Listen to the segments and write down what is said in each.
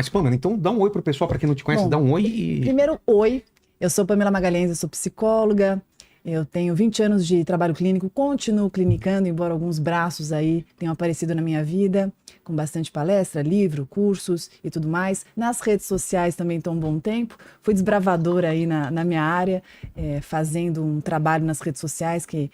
Mas, Pamela, então dá um oi pro pessoal, para quem não te conhece, Bom, dá um oi e... Primeiro, oi. Eu sou Pamela Magalhães, eu sou psicóloga. Eu tenho 20 anos de trabalho clínico, continuo clinicando, embora alguns braços aí tenham aparecido na minha vida, com bastante palestra, livro, cursos e tudo mais. Nas redes sociais também estou um bom tempo. Fui desbravadora aí na minha área, fazendo um trabalho nas redes sociais que...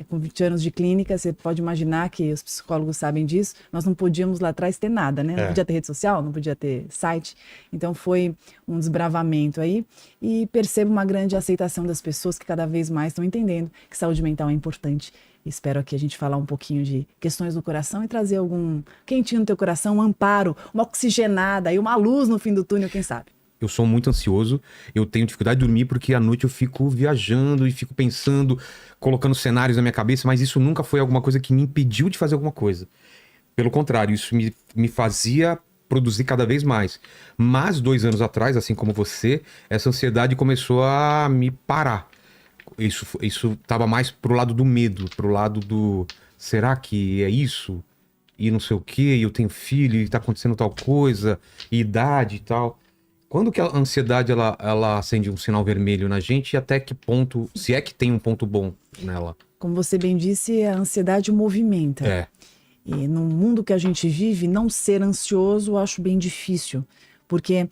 Com 20 anos de clínica, você pode imaginar que os psicólogos sabem disso, nós não podíamos lá atrás ter nada, né? Não podia ter rede social, não podia ter site. Então foi um desbravamento aí e percebo uma grande aceitação das pessoas que cada vez mais estão entendendo que saúde mental é importante. Espero aqui a gente falar um pouquinho de questões do coração e trazer algum quentinho no teu coração, um amparo, uma oxigenada e uma luz no fim do túnel, quem sabe? Eu sou muito ansioso, eu tenho dificuldade de dormir porque à noite eu fico viajando e fico pensando, colocando cenários na minha cabeça, mas isso nunca foi alguma coisa que me impediu de fazer alguma coisa. Pelo contrário, isso me fazia produzir cada vez mais. Mas 2 anos atrás, assim como você, essa ansiedade começou a me parar. Isso estava mais pro lado do medo, pro lado do... Será que é isso? E não sei o quê, e eu tenho filho, e tá acontecendo tal coisa, e idade e tal... Quando que a ansiedade ela acende um sinal vermelho na gente e até que ponto, se é que tem um ponto bom nela? Como você bem disse, a ansiedade movimenta. E no mundo que a gente vive, não ser ansioso eu acho bem difícil, porque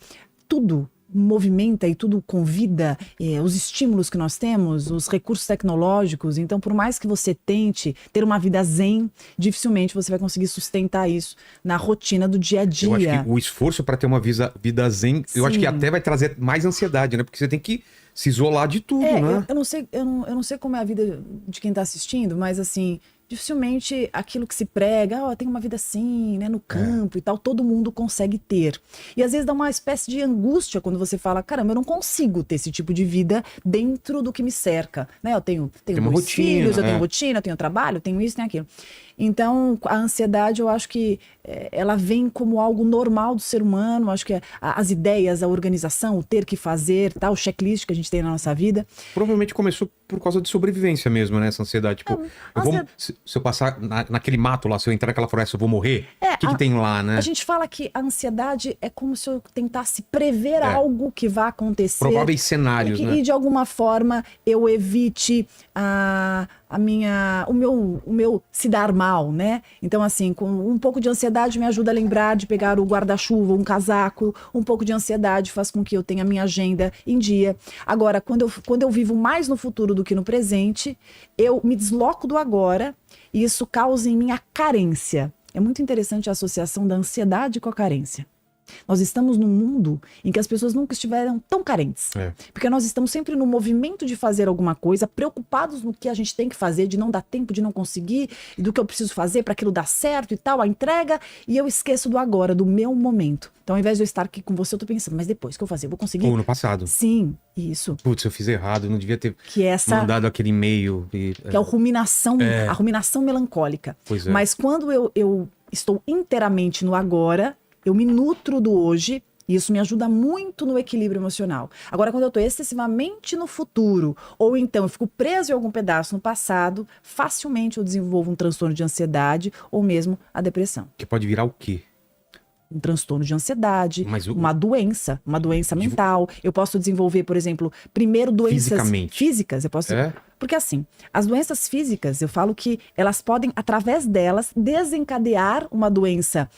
tudo movimenta e tudo convida os estímulos que nós temos, os recursos tecnológicos. Então, por mais que você tente ter uma vida zen, dificilmente você vai conseguir sustentar isso na rotina do dia a dia. Eu acho que o esforço para ter uma vida zen, Sim. eu acho que até vai trazer mais ansiedade, né? Porque você tem que se isolar de tudo, né? Eu não sei como é a vida de quem está assistindo, mas assim, dificilmente aquilo que se prega, tem uma vida assim, né, no campo e tal, todo mundo consegue ter. E às vezes dá uma espécie de angústia quando você fala, caramba, eu não consigo ter esse tipo de vida dentro do que me cerca, né? Eu tenho uma meus rotina, filhos, eu tenho rotina, eu tenho trabalho, eu tenho isso, tenho aquilo. Então, a ansiedade, eu acho que ela vem como algo normal do ser humano. Acho que as ideias, a organização, o ter que fazer, tal, o checklist que a gente tem na nossa vida. Provavelmente começou por causa de sobrevivência mesmo, né? Essa ansiedade. Tipo, se eu passar naquele mato lá, se eu entrar naquela floresta, eu vou morrer? O que tem lá, né? A gente fala que a ansiedade é como se eu tentasse prever algo que vai acontecer. Prováveis cenários, né? E de alguma forma eu evite o meu se dar mal, né? Então, assim, com um pouco de ansiedade me ajuda a lembrar de pegar o guarda-chuva, um casaco. Um pouco de ansiedade faz com que eu tenha minha agenda em dia. Agora, quando eu vivo mais no futuro do que no presente, eu me desloco do agora e isso causa em mim a carência. É muito interessante a associação da ansiedade com a carência. Nós estamos num mundo em que as pessoas nunca estiveram tão carentes. Porque nós estamos sempre no movimento de fazer alguma coisa, preocupados no que a gente tem que fazer, de não dar tempo, de não conseguir, e do que eu preciso fazer para aquilo dar certo e tal, a entrega, e eu esqueço do agora, do meu momento. Então, ao invés de eu estar aqui com você, eu tô pensando, mas depois que eu fazer, eu vou conseguir? Ou no passado. Sim, isso. Putz, eu fiz errado, eu não devia ter mandado aquele e-mail. Que é a ruminação melancólica. Pois é. Mas quando eu estou inteiramente no agora, eu me nutro do hoje e isso me ajuda muito no equilíbrio emocional. Agora, quando eu estou excessivamente no futuro, ou então eu fico preso em algum pedaço no passado, facilmente eu desenvolvo um transtorno de ansiedade ou mesmo a depressão. Que pode virar o quê? Um transtorno de ansiedade, uma doença mental. Eu posso desenvolver, por exemplo, primeiro doenças físicas. Eu posso... Porque assim, as doenças físicas, eu falo que elas podem, através delas, desencadear uma doença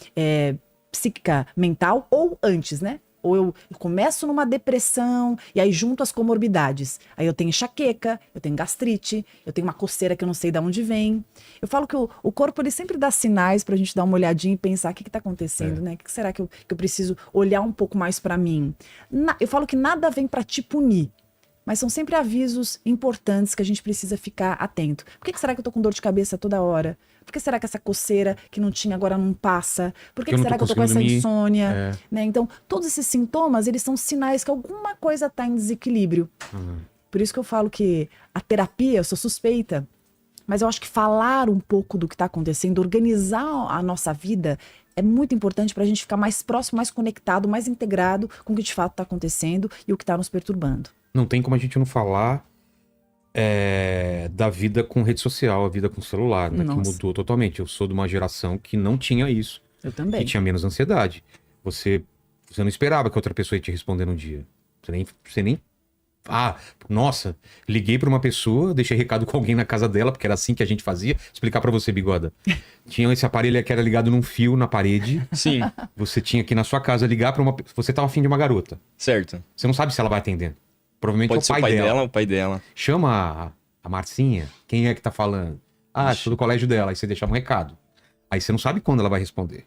psíquica mental ou antes, né? Ou eu começo numa depressão e aí junto as comorbidades. Aí eu tenho enxaqueca, eu tenho gastrite, eu tenho uma coceira que eu não sei de onde vem. Eu falo que o corpo ele sempre dá sinais pra gente dar uma olhadinha e pensar o que tá acontecendo, né? O que será que eu preciso olhar um pouco mais pra mim? Eu falo que nada vem pra te punir. Mas são sempre avisos importantes que a gente precisa ficar atento. Por que será que eu tô com dor de cabeça toda hora? Por que será que essa coceira que não tinha agora não passa? Por que será que eu tô com essa insônia? Né? Então, todos esses sintomas, eles são sinais que alguma coisa está em desequilíbrio. Por isso que eu falo que a terapia, eu sou suspeita, mas eu acho que falar um pouco do que está acontecendo, organizar a nossa vida, é muito importante para a gente ficar mais próximo, mais conectado, mais integrado com o que de fato está acontecendo e o que está nos perturbando. Não tem como a gente não falar da vida com rede social, a vida com celular, né? Que mudou totalmente. Eu sou de uma geração que não tinha isso. Eu também. Que tinha menos ansiedade. Você Você não esperava que outra pessoa ia te responder no dia. Você nem... Ah, nossa, liguei pra uma pessoa, deixei recado com alguém na casa dela, porque era assim que a gente fazia. Vou explicar pra você, Bigoda. Tinha esse aparelho que era ligado num fio na parede. Sim. Você tinha que ir na sua casa ligar pra uma... Você tava afim de uma garota. Certo. Você não sabe se ela vai atender. Provavelmente Pode é ser o pai dela ou o pai dela. Chama a Marcinha. Quem é que tá falando? Ah, sou do colégio dela. Aí você deixava um recado. Aí você não sabe quando ela vai responder.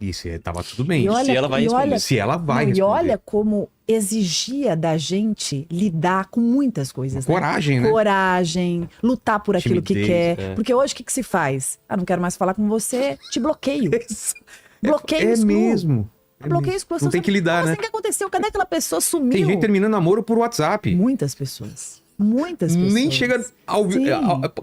E se tava tudo bem. Se ela vai responder. Se ela vai responder. E olha como exigia da gente lidar com muitas coisas. Coragem, né? Coragem, lutar por aquilo Timidez, que quer. Porque hoje o que se faz? Ah, não quero mais falar com você, te bloqueio. Bloqueio excluo. Mesmo. Bloqueio excluo. Não tem que lidar, né? O que aconteceu? Cadê aquela pessoa? Sumiu. Tem gente terminando namoro por WhatsApp. Muitas pessoas. Muitas pessoas. Nem chega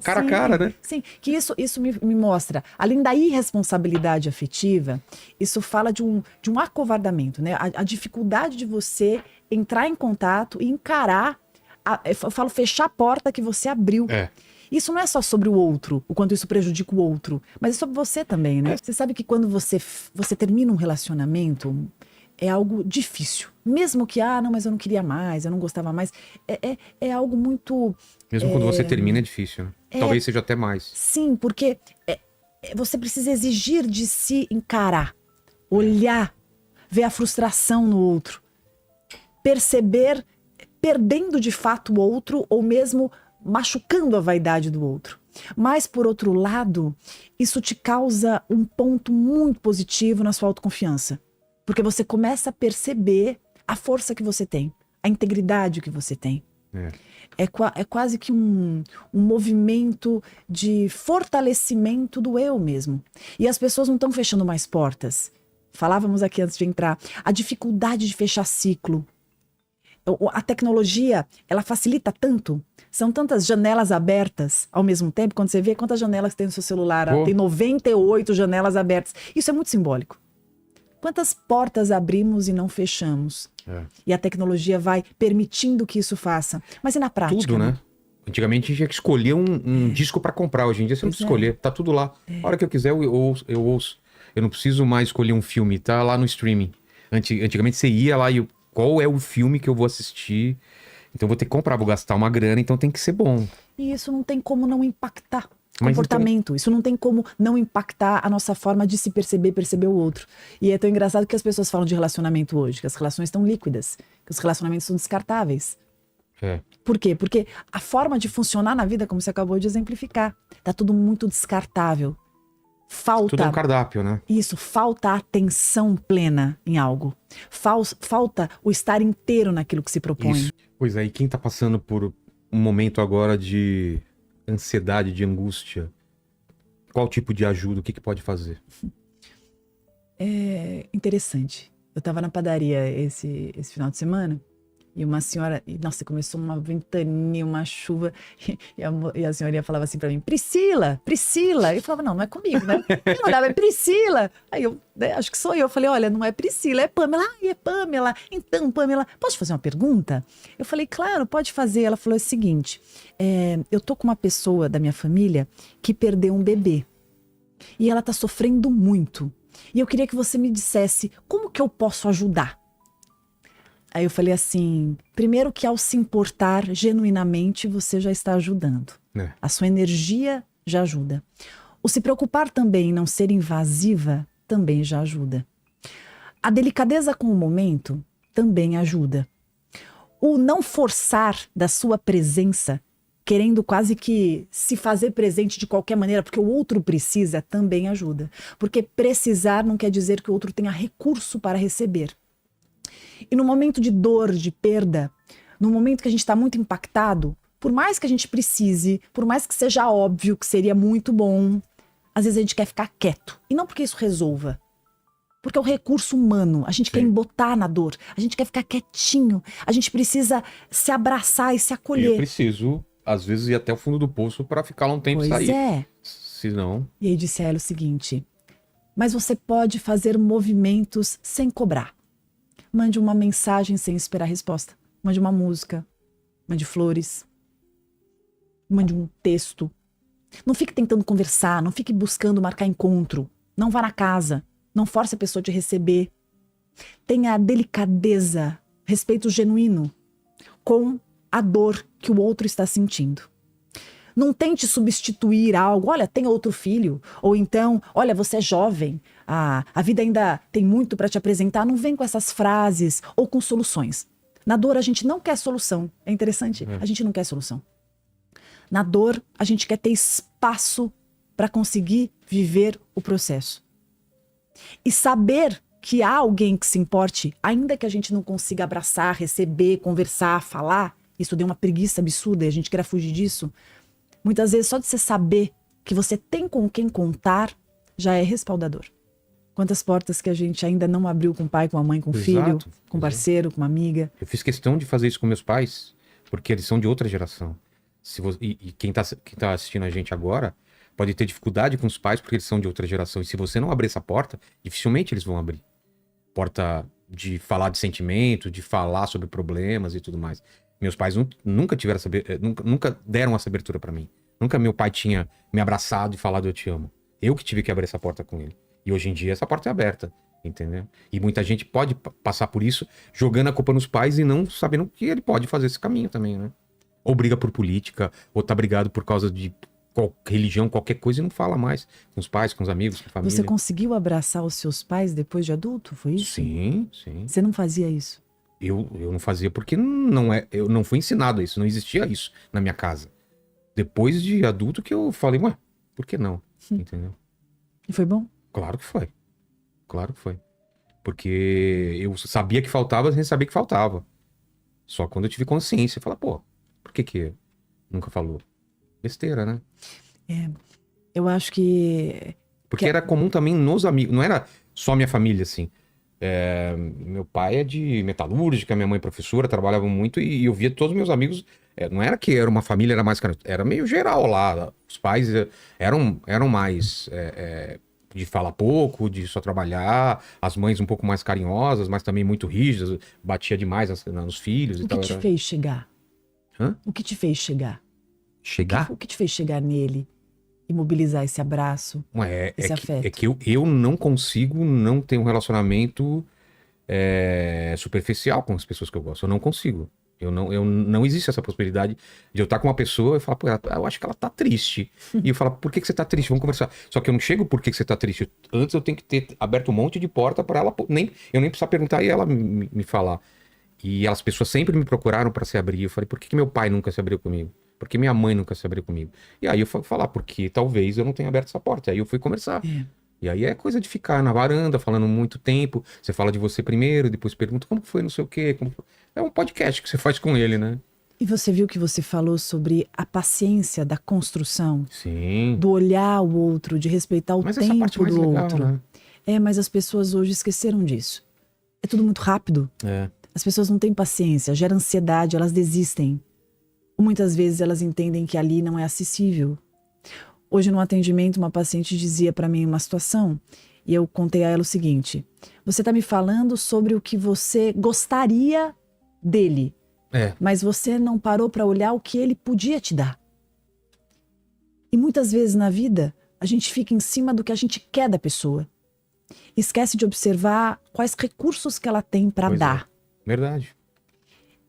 cara a cara, né? Sim, que isso me mostra, além da irresponsabilidade afetiva, isso fala de um acovardamento, né? A dificuldade de você entrar em contato e encarar, eu falo fechar a porta que você abriu. Isso não é só sobre o outro, o quanto isso prejudica o outro, mas é sobre você também, né? Você sabe que quando você termina um relacionamento, é algo difícil. Mesmo que, não, mas eu não queria mais, eu não gostava mais. É algo muito... Mesmo quando você termina é difícil, né? Talvez seja até mais. Sim, porque você precisa exigir de si encarar, olhar, ver a frustração no outro, perceber, perdendo de fato o outro ou mesmo machucando a vaidade do outro. Mas, por outro lado, isso te causa um ponto muito positivo na sua autoconfiança. Porque você começa a perceber a força que você tem, a integridade que você tem. É quase que um movimento de fortalecimento do eu mesmo. E as pessoas não estão fechando mais portas. Falávamos aqui antes de entrar. A dificuldade de fechar ciclo. A tecnologia, ela facilita tanto. São tantas janelas abertas ao mesmo tempo. Quando você vê quantas janelas tem no seu celular, tem 98 janelas abertas. Isso é muito simbólico. Quantas portas abrimos e não fechamos? E a tecnologia vai permitindo que isso faça. Mas e na prática? Tudo, né? Antigamente a gente tinha que escolher um disco pra comprar. Hoje em dia você não precisa escolher. Tá tudo lá. A hora que eu quiser eu ouço. Eu não preciso mais escolher um filme. Tá lá no streaming. Antigamente você ia lá e qual é o filme que eu vou assistir? Então eu vou ter que comprar, vou gastar uma grana. Então tem que ser bom. E isso não tem como não impactar comportamento. Então... Isso não tem como não impactar a nossa forma de se perceber o outro. E é tão engraçado que as pessoas falam de relacionamento hoje, que as relações estão líquidas, que os relacionamentos são descartáveis. Por quê? Porque a forma de funcionar na vida, como você acabou de exemplificar, tá tudo muito descartável. Falta... Tudo é um cardápio, né? Isso, falta a atenção plena em algo. Falta o estar inteiro naquilo que se propõe. Isso. Pois é, e quem tá passando por um momento agora de ansiedade, de angústia, qual tipo de ajuda, o que pode fazer? É interessante. Eu estava na padaria esse final de semana e uma senhora, nossa, começou uma ventania, uma chuva e a senhorinha falava assim para mim, Priscila. Eu falava, não é comigo, né? Eu olhava, é Priscila. Aí eu, acho que sou eu. Eu falei, olha, não é Priscila, é Pamela. É Pamela. Então, Pamela, posso te fazer uma pergunta? Eu falei, claro, pode fazer. Ela falou o seguinte, eu tô com uma pessoa da minha família que perdeu um bebê e ela tá sofrendo muito. E eu queria que você me dissesse como que eu posso ajudar. Aí eu falei assim, primeiro que ao se importar genuinamente, você já está ajudando. A sua energia já ajuda. O se preocupar também em não ser invasiva também já ajuda. A delicadeza com o momento também ajuda. O não forçar da sua presença, querendo quase que se fazer presente de qualquer maneira, porque o outro precisa, também ajuda. Porque precisar não quer dizer que o outro tenha recurso para receber. E no momento de dor, de perda, no momento que a gente está muito impactado, por mais que a gente precise, por mais que seja óbvio que seria muito bom, às vezes a gente quer ficar quieto. E não porque isso resolva. Porque é o recurso humano. A gente quer embotar na dor. A gente quer ficar quietinho. A gente precisa se abraçar e se acolher. Eu preciso, às vezes, ir até o fundo do poço para ficar lá um tempo e sair. Pois é. Senão... E aí disse a ela o seguinte, mas você pode fazer movimentos sem cobrar. Mande uma mensagem sem esperar resposta. Mande uma música. Mande flores. Mande um texto. Não fique tentando conversar. Não fique buscando marcar encontro. Não vá na casa. Não force a pessoa a te receber. Tenha delicadeza, respeito genuíno com a dor que o outro está sentindo. Não tente substituir algo. Olha, tem outro filho. Ou então, olha, você é jovem. A vida ainda tem muito para te apresentar. Não vem com essas frases ou com soluções. Na dor, a gente não quer solução. É interessante? A gente não quer solução. Na dor, a gente quer ter espaço para conseguir viver o processo. E saber que há alguém que se importe, ainda que a gente não consiga abraçar, receber, conversar, falar, isso deu uma preguiça absurda e a gente quer fugir disso. Muitas vezes, só de você saber que você tem com quem contar, já é respaldador. Quantas portas que a gente ainda não abriu com o pai, com a mãe, com o filho, com o parceiro, com uma amiga. Eu fiz questão de fazer isso com meus pais, porque eles são de outra geração. E quem tá assistindo a gente agora pode ter dificuldade com os pais porque eles são de outra geração. E se você não abrir essa porta, dificilmente eles vão abrir. Porta de falar de sentimento, de falar sobre problemas e tudo mais. Meus pais nunca deram essa abertura pra mim. Nunca meu pai tinha me abraçado e falado eu te amo. Eu que tive que abrir essa porta com ele. E hoje em dia essa porta é aberta, entendeu? E muita gente pode passar por isso jogando a culpa nos pais e não sabendo que ele pode fazer esse caminho também, né? Ou briga por política, ou tá brigado por causa de religião, qualquer coisa e não fala mais com os pais, com os amigos, com a família. Você conseguiu abraçar os seus pais depois de adulto? Foi isso? Sim, sim. Você não fazia isso? Eu não fazia porque eu não fui ensinado a isso, não existia isso na minha casa. Depois de adulto que eu falei, ué, por que não? Entendeu? E foi bom? Claro que foi. Claro que foi. Porque eu sabia que faltava sem saber que faltava. Só quando eu tive consciência, eu falei, pô, por que nunca falou? Besteira, né? Eu acho que... Porque era comum também nos amigos, não era só minha família, assim. Meu pai é de metalúrgica, minha mãe professora, trabalhavam muito e eu via todos os meus amigos. Não era que era uma família, era mais... Era meio geral lá. Os pais eram mais de falar pouco, de só trabalhar. As mães um pouco mais carinhosas, mas também muito rígidas. Batia demais nos filhos e tal. O que te fez chegar? Hã? O que te fez chegar? Chegar? O que te fez chegar nele e mobilizar esse abraço, esse afeto? É que eu não consigo não ter um relacionamento superficial com as pessoas que eu gosto. Eu não consigo. Não existe essa possibilidade de eu estar com uma pessoa e falar, pô, eu acho que ela tá triste. E eu falo, por que você tá triste? Vamos conversar. Só que eu não chego por que você tá triste. Antes eu tenho que ter aberto um monte de porta para ela, eu nem precisar perguntar e ela me falar. E as pessoas sempre me procuraram para se abrir. Eu falei, por que meu pai nunca se abriu comigo? Por que minha mãe nunca se abriu comigo? E aí eu fui falar, porque talvez eu não tenha aberto essa porta. Aí eu fui conversar. E aí é coisa de ficar na varanda, falando muito tempo. Você fala de você primeiro, depois pergunta como foi, não sei o quê. É um podcast que você faz com ele, né? E você viu que você falou sobre a paciência da construção? Sim. Do olhar o outro, de respeitar o tempo essa parte mais do legal, outro. Né? Mas as pessoas hoje esqueceram disso. É tudo muito rápido. As pessoas não têm paciência, gera ansiedade, elas desistem. Muitas vezes elas entendem que ali não é acessível. Hoje, no atendimento, uma paciente dizia para mim uma situação e eu contei a ela o seguinte: você está me falando sobre o que você gostaria dele, mas você não parou para olhar o que ele podia te dar. E muitas vezes na vida, a gente fica em cima do que a gente quer da pessoa. Esquece de observar quais recursos que ela tem para dar. Verdade.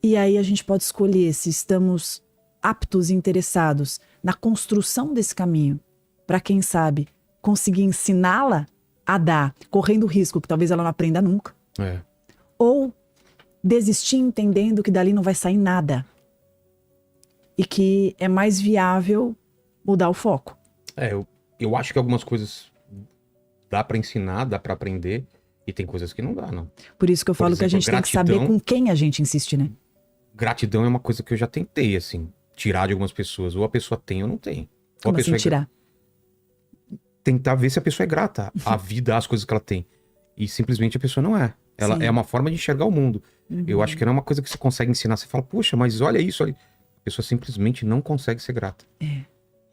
E aí a gente pode escolher se estamos aptos e interessados na construção desse caminho, para quem sabe conseguir ensiná-la a dar, correndo o risco que talvez ela não aprenda nunca. Ou desistir entendendo que dali não vai sair nada. E que é mais viável mudar o foco. Eu acho que algumas coisas dá para ensinar, dá para aprender, e tem coisas que não dá, não. Por isso que eu falo que a gente tem que saber com quem a gente insiste, né? Gratidão é uma coisa que eu já tentei, assim, tirar de algumas pessoas. Ou a pessoa tem ou não tem. Como assim tirar? Tentar ver se a pessoa é grata à vida, às coisas que ela tem. E simplesmente a pessoa não é. Ela é uma forma de enxergar o mundo. Eu acho que não é uma coisa que você consegue ensinar. Você fala, poxa, mas olha isso. Olha. A pessoa simplesmente não consegue ser grata.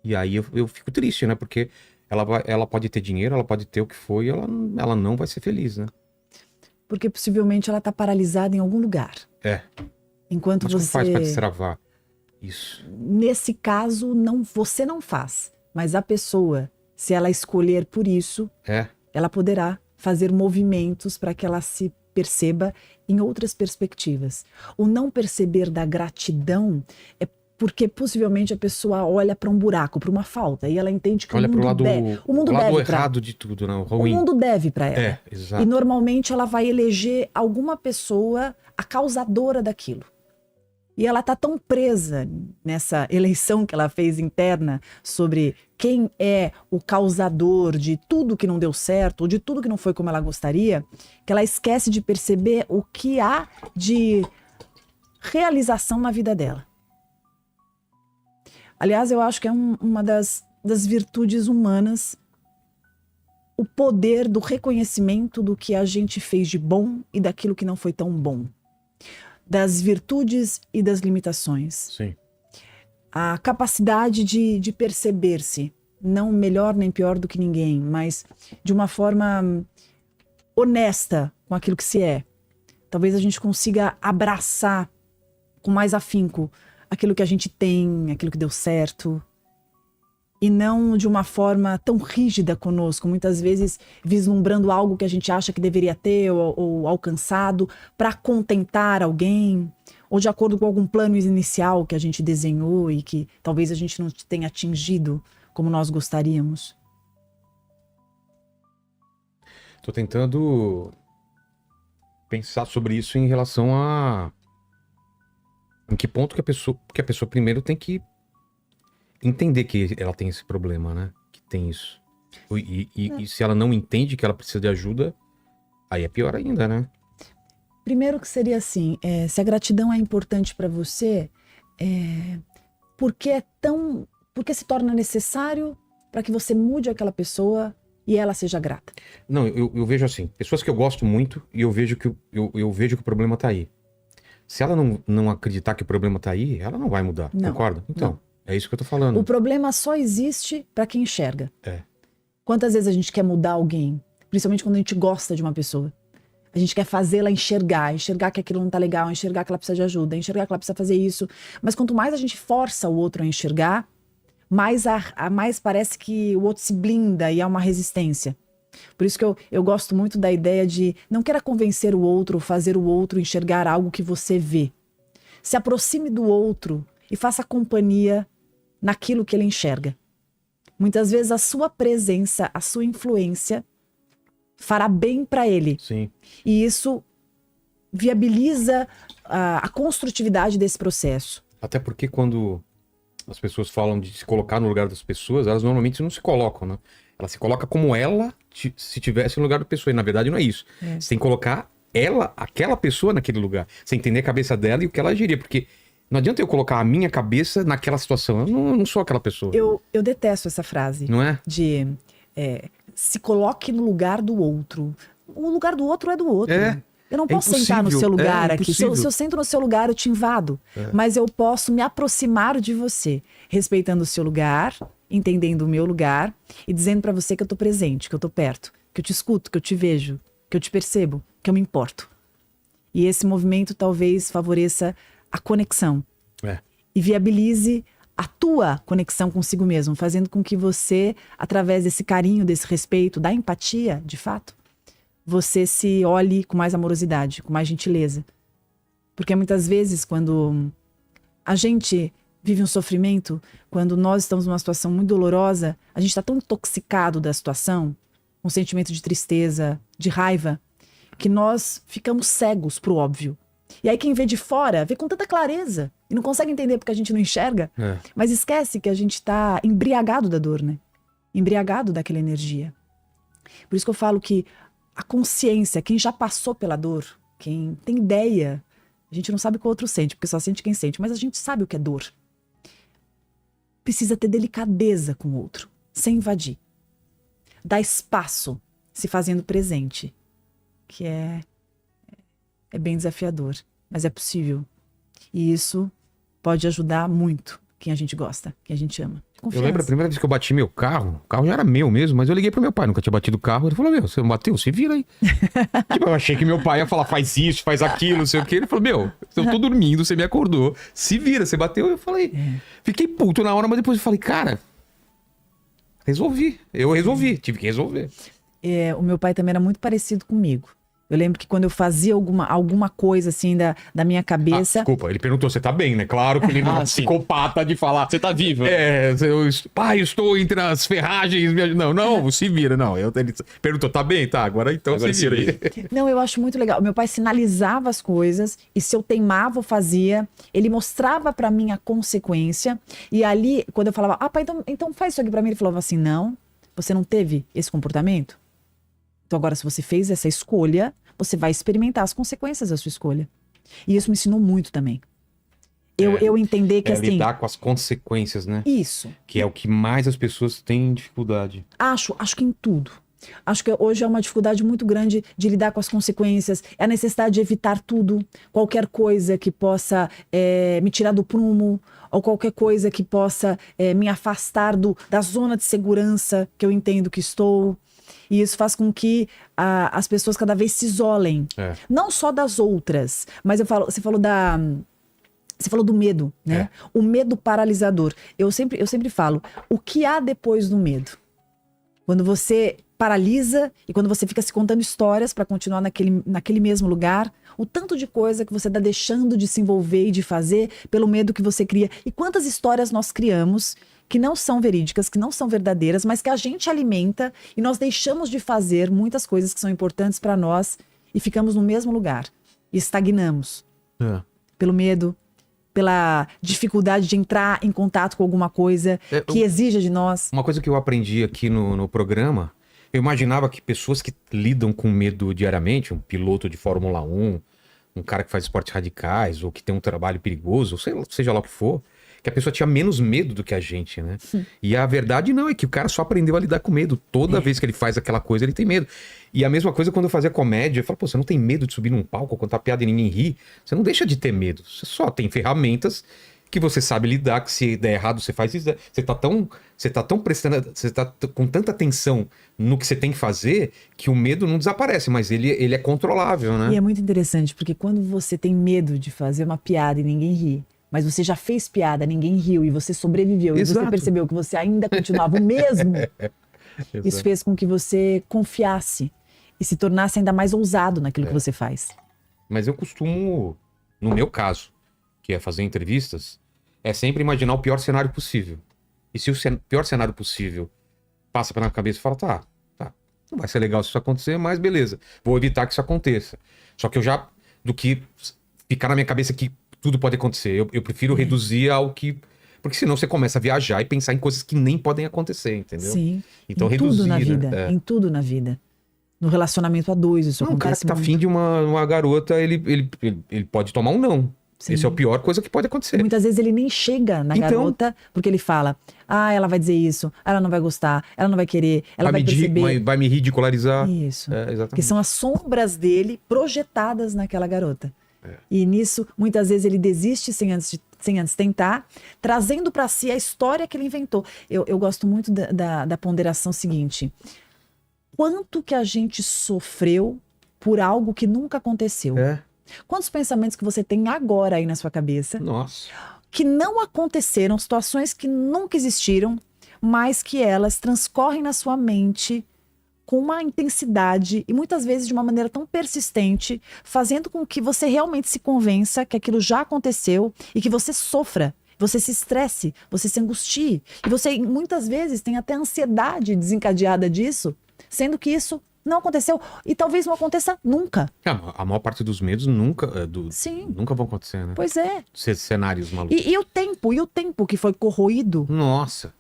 E aí eu fico triste, né? Porque ela pode ter dinheiro, ela pode ter o que for e ela não vai ser feliz, né? Porque possivelmente ela tá paralisada em algum lugar. Enquanto mas como faz pra destravar isso? Nesse caso, você não faz. Mas a pessoa, se ela escolher por isso, ela poderá fazer movimentos para que ela se perceba em outras perspectivas. O não perceber da gratidão é porque possivelmente a pessoa olha para um buraco, para uma falta, e ela entende que olha o mundo o lado deve errado de tudo, não, ruim. O mundo deve para ela. Exato. E normalmente ela vai eleger alguma pessoa a causadora daquilo. E ela tá tão presa nessa eleição que ela fez interna sobre quem é o causador de tudo que não deu certo, ou de tudo que não foi como ela gostaria, que ela esquece de perceber o que há de realização na vida dela. Aliás, eu acho que é uma das virtudes humanas, o poder do reconhecimento do que a gente fez de bom e daquilo que não foi tão bom. Das virtudes e das limitações. Sim. A capacidade de perceber-se, não melhor nem pior do que ninguém, mas de uma forma honesta com aquilo que se é. Talvez a gente consiga abraçar com mais afinco aquilo que a gente tem, aquilo que deu certo, e não de uma forma tão rígida conosco, muitas vezes vislumbrando algo que a gente acha que deveria ter ou alcançado para contentar alguém, ou de acordo com algum plano inicial que a gente desenhou e que talvez a gente não tenha atingido como nós gostaríamos. Estou tentando pensar sobre isso em relação a em que ponto que a pessoa primeiro tem que entender que ela tem esse problema, né? Que tem isso. E se ela não entende que ela precisa de ajuda, aí é pior ainda, né? Primeiro que seria assim, se a gratidão é importante para você, por que se torna necessário para que você mude aquela pessoa e ela seja grata? Não, eu vejo assim, pessoas que eu gosto muito e eu vejo que eu vejo que o problema tá aí. Se ela não acreditar que o problema tá aí, ela não vai mudar, não, concorda? Então, não. É isso que eu tô falando. O problema só existe para quem enxerga. Quantas vezes a gente quer mudar alguém, principalmente quando a gente gosta de uma pessoa? A gente quer fazê-la enxergar que aquilo não tá legal, enxergar que ela precisa de ajuda, enxergar que ela precisa fazer isso. Mas quanto mais a gente força o outro a enxergar, mais parece que o outro se blinda e há uma resistência. Por isso que eu gosto muito da ideia de não queira convencer o outro, fazer o outro enxergar algo que você vê. Se aproxime do outro e faça companhia naquilo que ele enxerga. Muitas vezes a sua presença, a sua influência fará bem para ele. Sim. E isso viabiliza a construtividade desse processo. Até porque quando as pessoas falam de se colocar no lugar das pessoas, elas normalmente não se colocam, né? Ela se coloca como ela se tivesse no lugar da pessoa. E na verdade não é isso. Você tem que colocar aquela pessoa naquele lugar. Você entender a cabeça dela e o que ela agiria. Porque não adianta eu colocar a minha cabeça naquela situação. Eu não sou aquela pessoa. Eu detesto essa frase. Não é? De se coloque no lugar do outro. O lugar do outro é do outro. Eu não posso sentar no seu lugar aqui. Se eu sento no seu lugar, eu te invado. Mas eu posso me aproximar de você, respeitando o seu lugar, entendendo o meu lugar e dizendo pra você que eu tô presente, que eu tô perto, que eu te escuto, que eu te vejo, que eu te percebo, que eu me importo. E esse movimento talvez favoreça a conexão e viabilize a tua conexão consigo mesmo, fazendo com que você, através desse carinho, desse respeito, da empatia, de fato, você se olhe com mais amorosidade, com mais gentileza. Porque muitas vezes, quando a gente vive um sofrimento, quando nós estamos numa situação muito dolorosa, a gente está tão intoxicado da situação, um sentimento de tristeza, de raiva, que nós ficamos cegos pro óbvio. E aí quem vê de fora, vê com tanta clareza e não consegue entender porque a gente não enxerga, mas esquece que a gente está embriagado da dor, né? Embriagado daquela energia. Por isso que eu falo que a consciência, quem já passou pela dor, quem tem ideia, a gente não sabe o que o outro sente, porque só sente quem sente, mas a gente sabe o que é dor. Precisa ter delicadeza com o outro, sem invadir. Dar espaço, se fazendo presente, que é bem desafiador, mas é possível. E isso pode ajudar muito quem a gente gosta, quem a gente ama. Eu lembro a primeira vez que eu bati meu carro, o carro já era meu mesmo, mas eu liguei pro meu pai, nunca tinha batido o carro. Ele falou, você não bateu? Se vira aí. Tipo, eu achei que meu pai ia falar, faz isso, faz aquilo, não sei o quê. Ele falou, eu tô dormindo, você me acordou, se vira, você bateu. Eu falei, fiquei puto na hora, mas depois eu falei, cara, eu resolvi, tive que resolver. O meu pai também era muito parecido comigo. Eu lembro que quando eu fazia alguma coisa assim da minha cabeça... Desculpa, ele perguntou, você tá bem, né? Claro que ele não é um psicopata de falar... Você tá vivo. Pai, estou entre as ferragens... Não, se vira. Não, ele perguntou, tá bem? Tá, agora se vira aí. Não, eu acho muito legal. Meu pai sinalizava as coisas e se eu teimava ou fazia, ele mostrava pra mim a consequência. E ali, quando eu falava, pai, então faz isso aqui pra mim, ele falava assim, não, você não teve esse comportamento? Então agora, se você fez essa escolha, você vai experimentar as consequências da sua escolha. E isso me ensinou muito também. Eu entender que assim... lidar com as consequências, né? Isso. Que é o que mais as pessoas têm dificuldade. Acho que em tudo. Acho que hoje é uma dificuldade muito grande de lidar com as consequências. É a necessidade de evitar tudo. Qualquer coisa que possa me tirar do prumo. Ou qualquer coisa que possa me afastar da zona de segurança que eu entendo que estou. E isso faz com que as pessoas cada vez se isolem. Não só das outras, mas você falou do medo, né? O medo paralisador. Eu sempre falo, o que há depois do medo? Quando você paralisa e quando você fica se contando histórias para continuar naquele mesmo lugar, o tanto de coisa que você está deixando de se envolver e de fazer pelo medo que você cria. E quantas histórias nós criamos que não são verídicas, que não são verdadeiras, mas que a gente alimenta e nós deixamos de fazer muitas coisas que são importantes para nós e ficamos no mesmo lugar. E estagnamos. Pelo medo, pela dificuldade de entrar em contato com alguma coisa que exija de nós. Uma coisa que eu aprendi aqui no programa, eu imaginava que pessoas que lidam com medo diariamente, um piloto de Fórmula 1, um cara que faz esportes radicais, ou que tem um trabalho perigoso, seja lá o que for, que a pessoa tinha menos medo do que a gente, né? E a verdade não, é que o cara só aprendeu a lidar com medo. Toda vez que ele faz aquela coisa, ele tem medo. E a mesma coisa quando eu fazia comédia, eu falo, você não tem medo de subir num palco, contar piada e ninguém ri? Você não deixa de ter medo. Você só tem ferramentas que você sabe lidar, que se der errado, você faz isso. Você tá tão prestando, você tá com tanta atenção no que você tem que fazer, que o medo não desaparece, mas ele é controlável, né? E é muito interessante, porque quando você tem medo de fazer uma piada e ninguém ri, mas você já fez piada, ninguém riu, e você sobreviveu, Exato. E você percebeu que você ainda continuava o mesmo, isso fez com que você confiasse e se tornasse ainda mais ousado naquilo que você faz. Mas eu costumo, no meu caso, que é fazer entrevistas, é sempre imaginar o pior cenário possível. E se o pior cenário possível passa pela cabeça e fala, tá, não vai ser legal se isso acontecer, mas beleza, vou evitar que isso aconteça. Só que do que ficar na minha cabeça que tudo pode acontecer, eu prefiro reduzir ao que... Porque senão você começa a viajar e pensar em coisas que nem podem acontecer, entendeu? Sim, então, em tudo na vida, em tudo na vida. No relacionamento a dois, isso acontece. Um cara que tá afim de uma garota, ele pode tomar um não. Sim. Esse é a pior coisa que pode acontecer. Muitas vezes ele nem chega na garota, porque ele fala, ela vai dizer isso, ela não vai gostar, ela não vai querer, ela vai perceber. Vai me ridicularizar. Isso. Exatamente. Que são as sombras dele projetadas naquela garota. E nisso, muitas vezes ele desiste sem antes tentar, trazendo para si a história que ele inventou. Eu gosto muito da ponderação seguinte. Quanto que a gente sofreu por algo que nunca aconteceu? Quantos pensamentos que você tem agora aí na sua cabeça? Nossa. Que não aconteceram, situações que nunca existiram, mas que elas transcorrem na sua mente com uma intensidade e muitas vezes de uma maneira tão persistente, fazendo com que você realmente se convença que aquilo já aconteceu e que você sofra, você se estresse, você se angustie. E você muitas vezes tem até ansiedade desencadeada disso, sendo que isso não aconteceu e talvez não aconteça nunca. A maior parte dos medos nunca vão acontecer, né? Pois é. Cenários malucos. E o tempo que foi corroído. Nossa.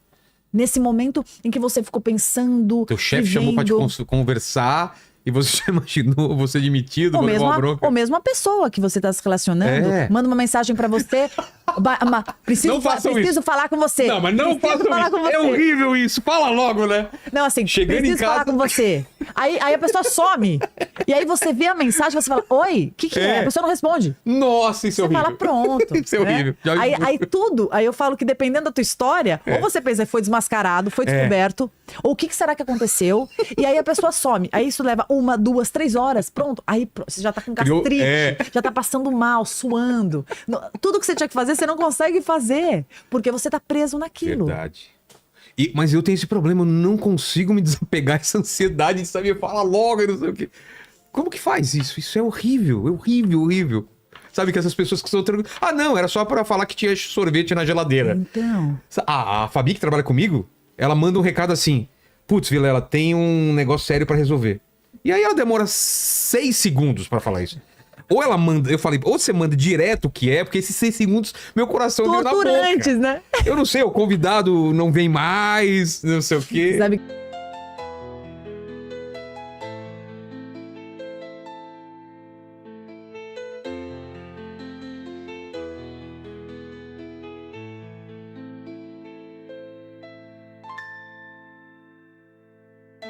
Nesse momento em que você ficou pensando, teu chefe chamou pra te conversar e você já imaginou você demitido, ou mesmo a pessoa que você tá se relacionando, manda uma mensagem pra você, preciso falar com você. Não, mas não faça isso. É horrível isso. Fala logo, né? Não, assim, chegando preciso em casa... falar com você. Aí a pessoa some. E aí você vê a mensagem, você fala, oi, o que é? A pessoa não responde. Nossa, isso é horrível. Você fala, pronto. Isso é horrível. Aí eu falo que dependendo da tua história, ou você pensa, foi desmascarado, foi descoberto, ou o que será que aconteceu? E aí a pessoa some. Aí isso leva 1, 2, 3 horas, pronto. Aí você já tá com gastrite, já tá passando mal, suando. Tudo que você tinha que fazer, você não consegue fazer, porque você tá preso naquilo. Verdade. Mas eu tenho esse problema, eu não consigo me desapegar dessa ansiedade de saber, fala logo e não sei o quê. Como que faz isso? Isso é horrível, horrível, horrível. Sabe que essas pessoas que são... Ah, não, era só pra falar que tinha sorvete na geladeira. Então... A Fabi, que trabalha comigo, ela manda um recado assim: putz, Vilela, tem um negócio sério pra resolver. E aí ela demora 6 segundos pra falar isso. Ou ela manda, eu falei, ou você manda direto o que é, porque esses 6 segundos, meu coração veio na boca. Né? Eu não sei, o convidado não vem mais, não sei o quê. Sabe...